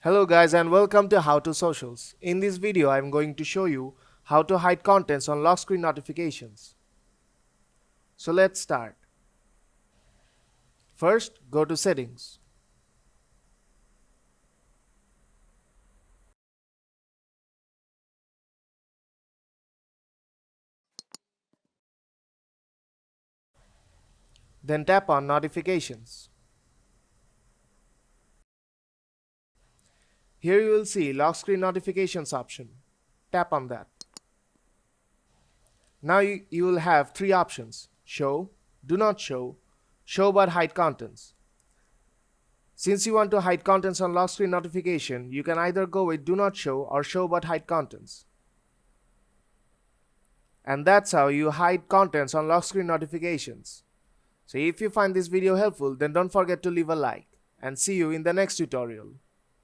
Hello guys and welcome to How to Socials. In this video I am going to show you how to hide contents on lock screen notifications. So let's start. First, go to Settings. Then tap on Notifications. Here you will see Lock Screen Notifications option. Tap on that. Now you will have three options: Show, Do Not Show, Show but Hide Contents. Since you want to hide contents on lock screen notification, you can either go with Do Not Show or Show but Hide Contents. And that's how you hide contents on lock screen notifications. So if you find this video helpful, then don't forget to leave a like, and see you in the next tutorial.